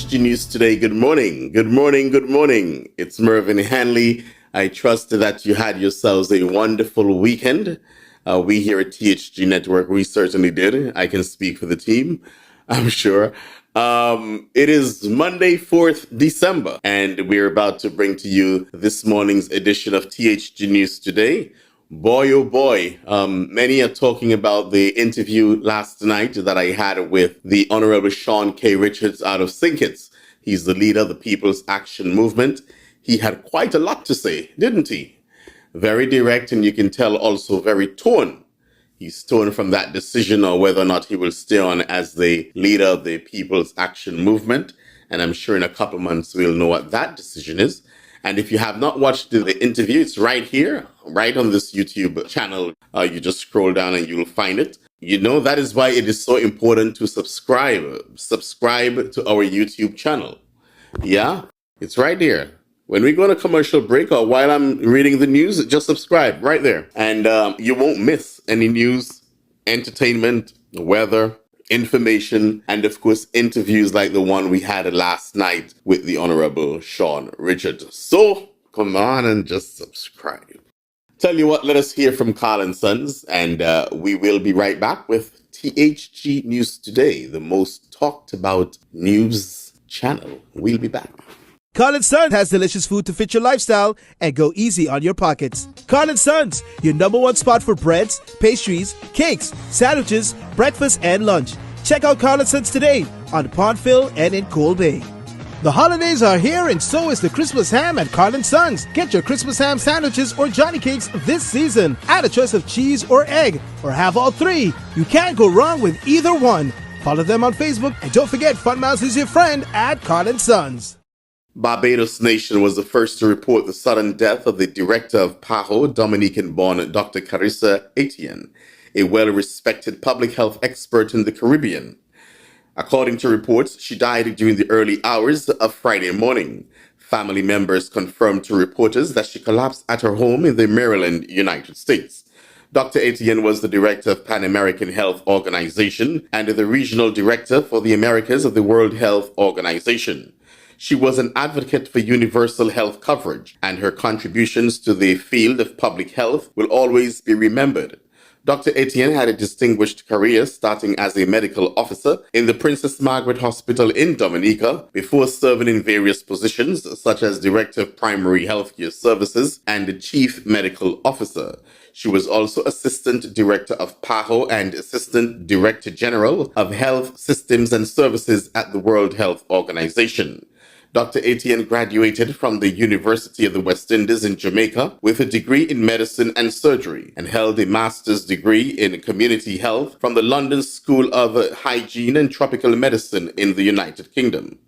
THG News Today. Good morning. Good morning. Good morning. It's Mervyn Hanley. I trust that you had yourselves a wonderful weekend. We here at THG Network, we certainly did. I can speak for the team, I'm sure. It is Monday, 4th December, and we're about to bring to you this morning's edition of THG News Today. Boy, oh boy, many are talking about the interview last night that I had with the Honorable Sean K. Richards out of Sinkits. He's the leader of the People's Action Movement. He had quite a lot to say, didn't he? Very direct, and you can tell also very torn. He's torn from that decision or whether or not he will stay on as the leader of the People's Action Movement. And I'm sure in a couple months we'll know what that decision is. And if you have not watched the interview, it's right here, right on this YouTube channel. You just scroll down and you'll find it. You know, that is why it is so important to subscribe. Subscribe to our YouTube channel. Yeah, it's right here. When we go on a commercial break or while I'm reading the news, just subscribe right there. And you won't miss any news, entertainment, weather, information, and of course, interviews like the one we had last night with the Honorable Sean Richards. So come on and just subscribe. Tell you what, let us hear from Carin Suns, and we will be right back with THG News Today, the most talked about news channel. We'll be back. Carin Suns has delicious food to fit your lifestyle and go easy on your pockets. Carin Suns, your number one spot for breads, pastries, cakes, sandwiches, breakfast, and lunch. Check out Carin Suns today on Pondville and in Coal Bay. The holidays are here and so is the Christmas ham at Carin Suns. Get your Christmas ham sandwiches or Johnny cakes this season. Add a choice of cheese or egg or have all three. You can't go wrong with either one. Follow them on Facebook and don't forget Fun Mouse is your friend at Carin Suns. Barbados Nation was the first to report the sudden death of the director of Paho, Dominican-born Dr. Carissa Etienne, a well-respected public health expert in the Caribbean. According to reports, she died during the early hours of Friday morning. Family members confirmed to reporters that she collapsed at her home in the Maryland, United States. Dr. Etienne was the director of Pan American Health Organization and the regional director for the Americas of the World Health Organization. She was an advocate for universal health coverage, and her contributions to the field of public health will always be remembered. Dr. Etienne had a distinguished career starting as a medical officer in the Princess Margaret Hospital in Dominica before serving in various positions such as Director of Primary Healthcare Services and Chief Medical Officer. She was also Assistant Director of Paho and Assistant Director General of Health Systems and Services at the World Health Organization. Dr. Etienne graduated from the University of the West Indies in Jamaica with a degree in medicine and surgery and held a master's degree in community health from the London School of Hygiene and Tropical Medicine in the United Kingdom.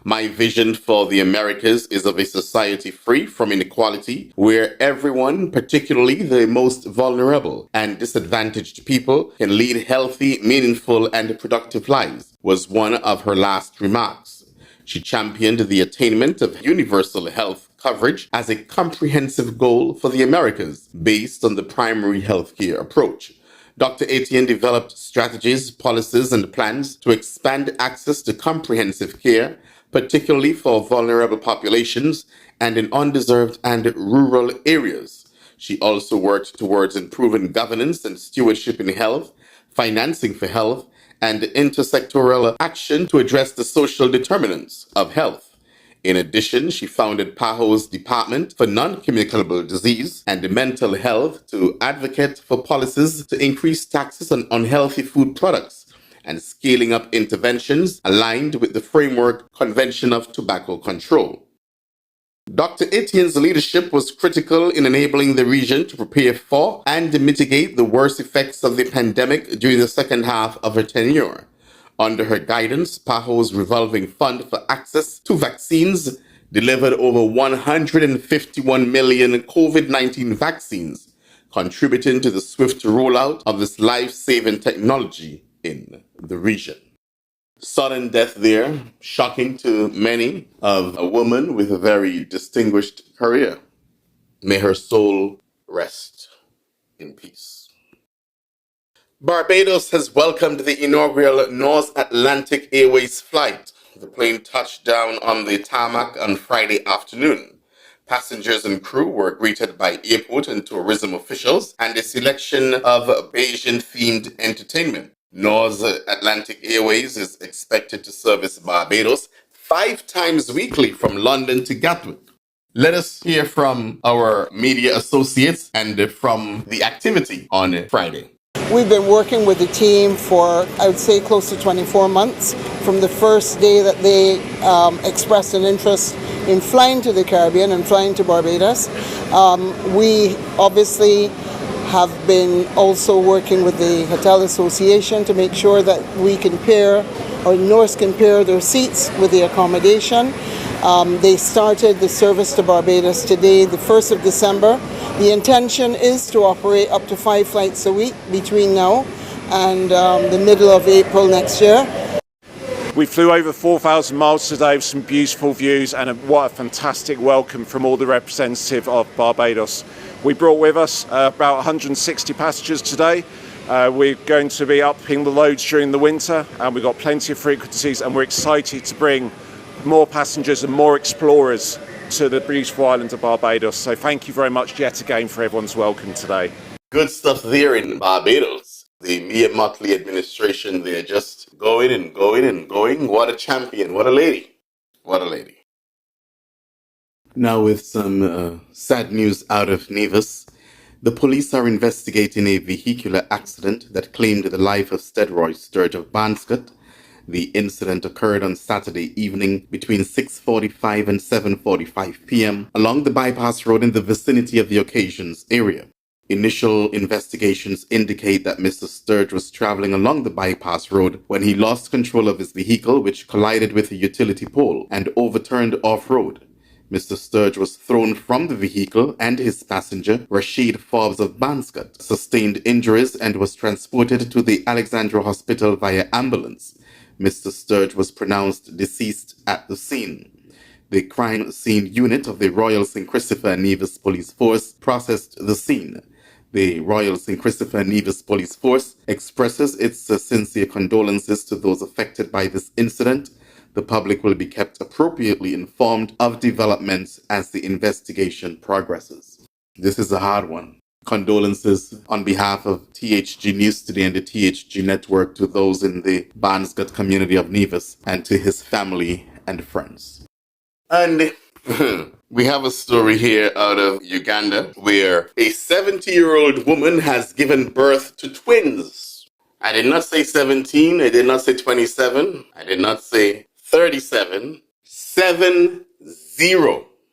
My vision for the Americas is of a society free from inequality, where everyone, particularly the most vulnerable and disadvantaged people, can lead healthy, meaningful, and productive lives, was one of her last remarks. She championed the attainment of universal health coverage as a comprehensive goal for the Americas based on the primary healthcare approach. Dr. Etienne developed strategies, policies, and plans to expand access to comprehensive care, particularly for vulnerable populations and in undeserved and rural areas. She also worked towards improving governance and stewardship in health, financing for health, and intersectoral action to address the social determinants of health. In addition, she founded Paho's Department for Non-Communicable Disease and Mental Health to advocate for policies to increase taxes on unhealthy food products and scaling up interventions aligned with the Framework Convention of Tobacco Control. Dr. Etienne's leadership was critical in enabling the region to prepare for and mitigate the worst effects of the pandemic during the second half of her tenure. Under her guidance, Paho's revolving fund for access to vaccines delivered over 151 million COVID-19 vaccines, contributing to the swift rollout of this life-saving technology in the region. Sudden death there, shocking to many, of a woman with a very distinguished career. May her soul rest in peace. Barbados has welcomed the inaugural Norse Atlantic Airways flight The plane touched down on the tarmac on Friday afternoon. Passengers and crew were greeted by airport and tourism officials and a selection of Bayesian-themed entertainment. Norse Atlantic Airways is expected to service Barbados 5 times weekly from London to Gatwick. Let us hear from our media associates and from the activity on Friday. We've been working with the team for, I would say, close to 24 months from the first day that they expressed an interest in flying to the Caribbean and flying to Barbados. We obviously have been also working with the Hotel Association to make sure that we can pair, or Norse can pair their seats with the accommodation. They started the service to Barbados today, the 1st of December. The intention is to operate up to 5 flights a week between now and the middle of April next year. We flew over 4,000 miles today with some beautiful views, and what a fantastic welcome from all the representatives of Barbados. We brought with us about 160 passengers today. We're going to be upping the loads during the winter, and we've got plenty of frequencies, and we're excited to bring more passengers and more explorers to the beautiful island of Barbados. So thank you very much yet again for everyone's welcome today. Good stuff there in Barbados. The Mia Mottley administration, they're just going and going and going. What a champion. What a lady. What a lady. Now with some sad news out of Nevis. The police are investigating a vehicular accident that claimed the life of Steadroy Sturge of Barnscott. The incident occurred on Saturday evening between 6:45 and 7:45 p.m. along the bypass road in the vicinity of the occasion's area. Initial investigations indicate that Mr. Sturge was traveling along the bypass road when he lost control of his vehicle, which collided with a utility pole and overturned off-road. Mr. Sturge was thrown from the vehicle, and his passenger, Rashid Forbes of Barnscott, sustained injuries and was transported to the Alexandra Hospital via ambulance. Mr. Sturge was pronounced deceased at the scene. The crime scene unit of the Royal St. Christopher and Nevis Police Force processed the scene. The Royal St. Christopher and Nevis Police Force expresses its sincere condolences to those affected by this incident. The public will be kept appropriately informed of developments as the investigation progresses. This is a hard one. Condolences on behalf of THG News Today and the THG Network to those in the Barnscott community of Nevis and to his family and friends. And we have a story here out of Uganda where a 70-year-old woman has given birth to twins. I did not say 17, I did not say 27, I did not say 37, 70.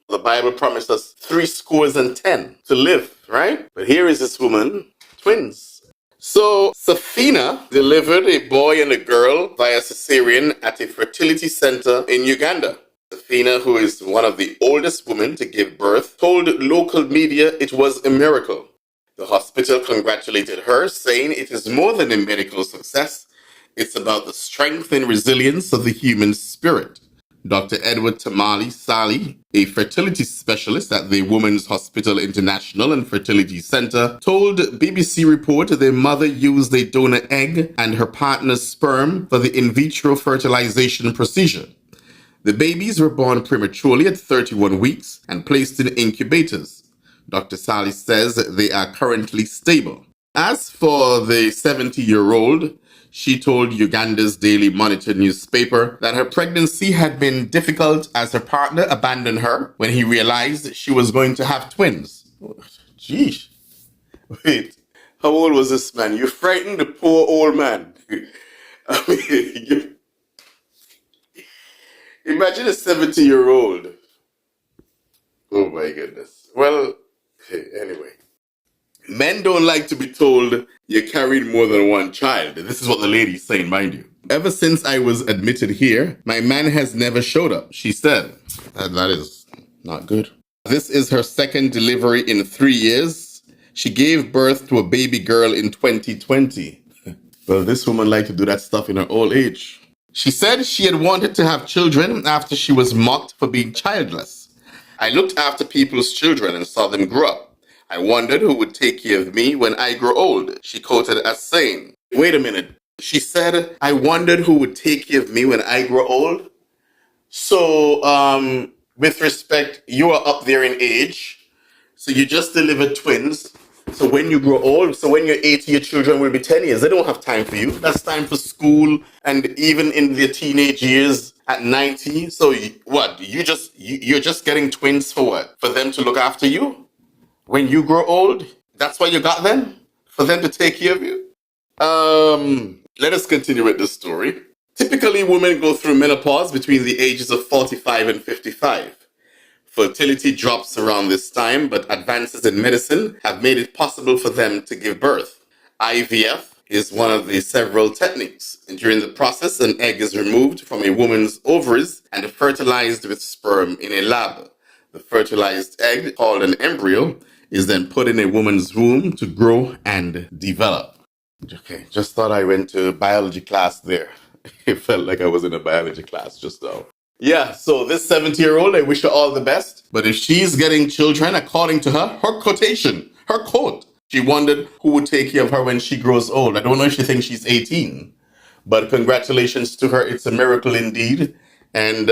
The Bible promised us 70 to live, right? But here is this woman, twins. So Safina delivered a boy and a girl via cesarean at a fertility center in Uganda. Safina, who is one of the oldest women to give birth, told local media it was a miracle. The hospital congratulated her, saying it is more than a medical success. It's about the strength and resilience of the human spirit. Dr. Edward Tamale Sali, a fertility specialist at the Women's Hospital International and Fertility Center, told BBC Report their mother used a donor egg and her partner's sperm for the in vitro fertilization procedure. The babies were born prematurely at 31 weeks and placed in incubators. Dr. Sali says they are currently stable. As for the 70-year-old, she told Uganda's Daily Monitor newspaper that her pregnancy had been difficult as her partner abandoned her when he realized she was going to have twins. Jeez. Wait, how old was this man? You frightened the poor old man. I mean, imagine a 70-year-old. Oh my goodness. Well, anyway. Men don't like to be told you're carrying more than one child. This is what the lady's saying, mind you. Ever since I was admitted here, my man has never showed up, she said. That is not good. This is her second delivery in 3 years. She gave birth to a baby girl in 2020. Well, this woman liked to do that stuff in her old age. She said she had wanted to have children after she was mocked for being childless. I looked after people's children and saw them grow up. I wondered who would take care of me when I grow old, she quoted as saying. Wait a minute. She said, I wondered who would take care of me when I grow old? So, with respect, you are up there in age. So you just delivered twins. So when you grow old, so when you're 80, your children will be 10 years. They don't have time for you. That's time for school. And even in their teenage years at 90. So what? You're just getting twins for what? For them to look after you? When you grow old? That's why you got them? For them to take care of you? Let us continue with this story. Typically, women go through menopause between the ages of 45 and 55. Fertility drops around this time, but advances in medicine have made it possible for them to give birth. IVF is one of the several techniques. And during the process, an egg is removed from a woman's ovaries and fertilized with sperm in a lab. The fertilized egg, called an embryo, is then put in a woman's womb to grow and develop. Okay, just thought I went to biology class there. It felt like I was in a biology class just now. Yeah, so this 70-year-old, I wish her all the best. But if she's getting children, according to her, her quote, she wondered who would take care of her when she grows old. I don't know if she thinks she's 18, but congratulations to her. It's a miracle indeed. And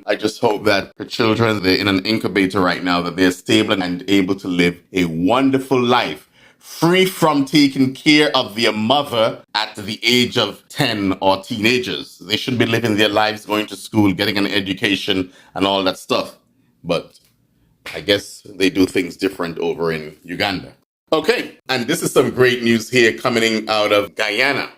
I just hope that her children, they're in an incubator right now, that they're stable and able to live a wonderful life, free from taking care of their mother at the age of 10 or teenagers. They should be living their lives, going to school, getting an education and all that stuff. But I guess they do things different over in Uganda. Okay, and this is some great news here coming out of Guyana,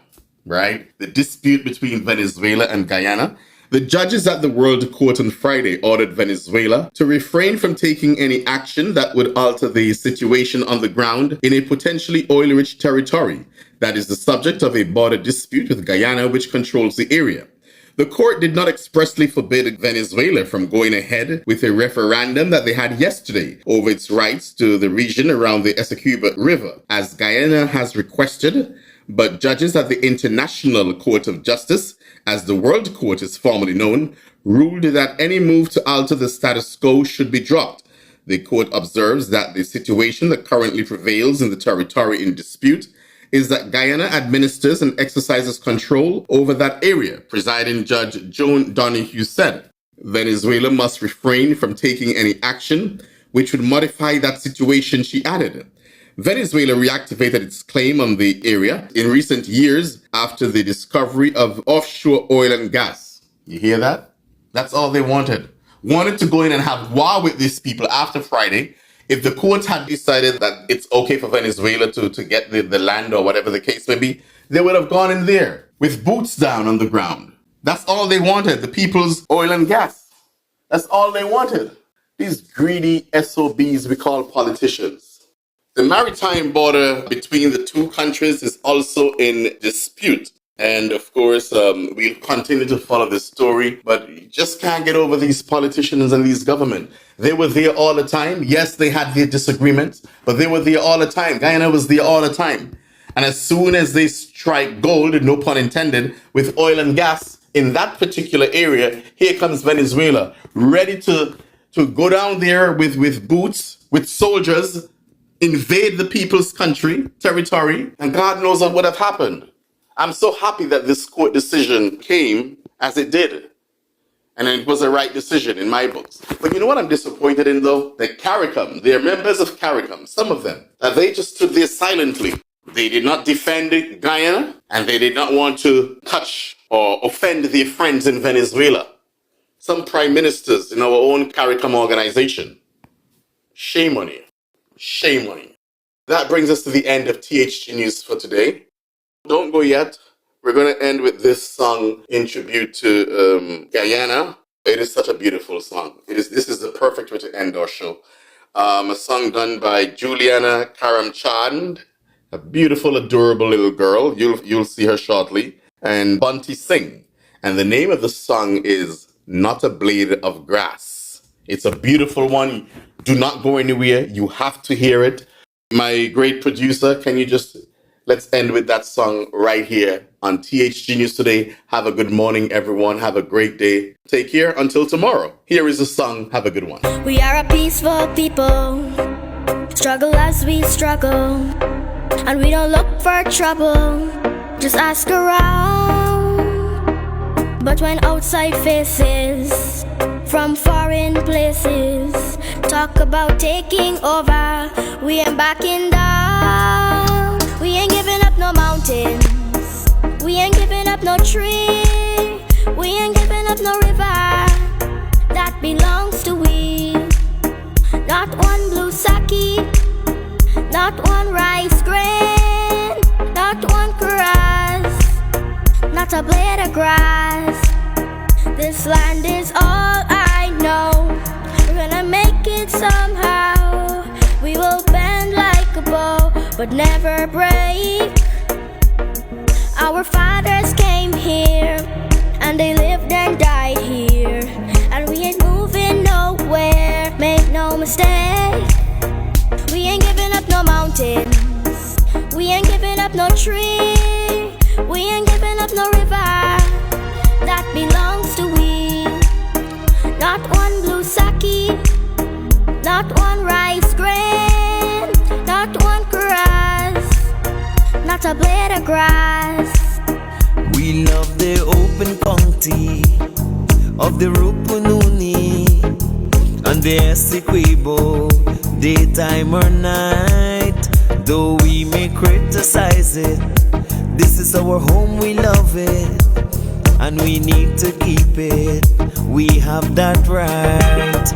right? The dispute between Venezuela and Guyana. The judges at the World Court on Friday ordered Venezuela to refrain from taking any action that would alter the situation on the ground in a potentially oil-rich territory that is the subject of a border dispute with Guyana, which controls the area. The court did not expressly forbid Venezuela from going ahead with a referendum that they had yesterday over its rights to the region around the Essequibo River, as Guyana has requested, but judges at the International Court of Justice, as the World Court is formally known, ruled that any move to alter the status quo should be dropped. The court observes that the situation that currently prevails in the territory in dispute is that Guyana administers and exercises control over that area. Presiding Judge Joan Donoghue said, Venezuela must refrain from taking any action which would modify that situation, she added. Venezuela reactivated its claim on the area in recent years after the discovery of offshore oil and gas. You hear that? That's all they wanted. Wanted to go in and have war with these people after Friday. If the court had decided that it's okay for Venezuela to get the land or whatever the case may be, they would have gone in there with boots down on the ground. That's all they wanted, the people's oil and gas. That's all they wanted. These greedy SOBs we call politicians. The maritime border between the two countries is also in dispute. And of course, we'll continue to follow this story, but you just can't get over these politicians and these government. They were there all the time. Yes, they had their disagreements, but they were there all the time. Guyana was there all the time. And as soon as they strike gold, no pun intended, with oil and gas in that particular area, here comes Venezuela, ready to go down there with boots, with soldiers, invade the people's territory, and God knows what would have happened. I'm so happy that this court decision came as it did. And it was a right decision in my books. But you know what I'm disappointed in, though? The CARICOM, they're members of CARICOM, some of them, that they just stood there silently. They did not defend Guyana, and they did not want to touch or offend their friends in Venezuela. Some prime ministers in our own CARICOM organization. Shame on you. Shame on you. That brings us to the end of THG News for today. Don't go yet. We're going to end with this song in tribute to Guyana. It is such a beautiful song. This is the perfect way to end our show. A song done by Juliana Karamchand, a beautiful, adorable little girl. You'll see her shortly. And Bunty Singh. And the name of the song is Not a Blade of Grass. It's a beautiful one. Do not go anywhere. You have to hear it. My great producer, let's end with that song right here on THG News Today. Have a good morning, everyone. Have a great day. Take care until tomorrow. Here is the song. Have a good one. We are a peaceful people, struggle as we struggle, and we don't look for trouble, just ask around. But when outside faces from foreign places talk about taking over, we ain't backing down. We ain't giving up no mountains, we ain't giving up no tree, we ain't giving up no river that belongs to we. Not one blue sake, not one rice grain, not one grass, not a blade of grass. This land is all I know. We're gonna make it somehow. We will bend like a bow, but never break. Our fathers came here, and they lived and died here, and we ain't moving nowhere, make no mistake. We ain't giving up no mountains, we ain't giving up no tree, we ain't giving up no river that belongs to we. Not one blue sake, not one rice grain, not one grass, not a blade of grass. We love the open county of the Rupununi and the Essequibo, daytime or night. Though we may criticize it, this is our home, we love it, and we need to keep it. We have that right.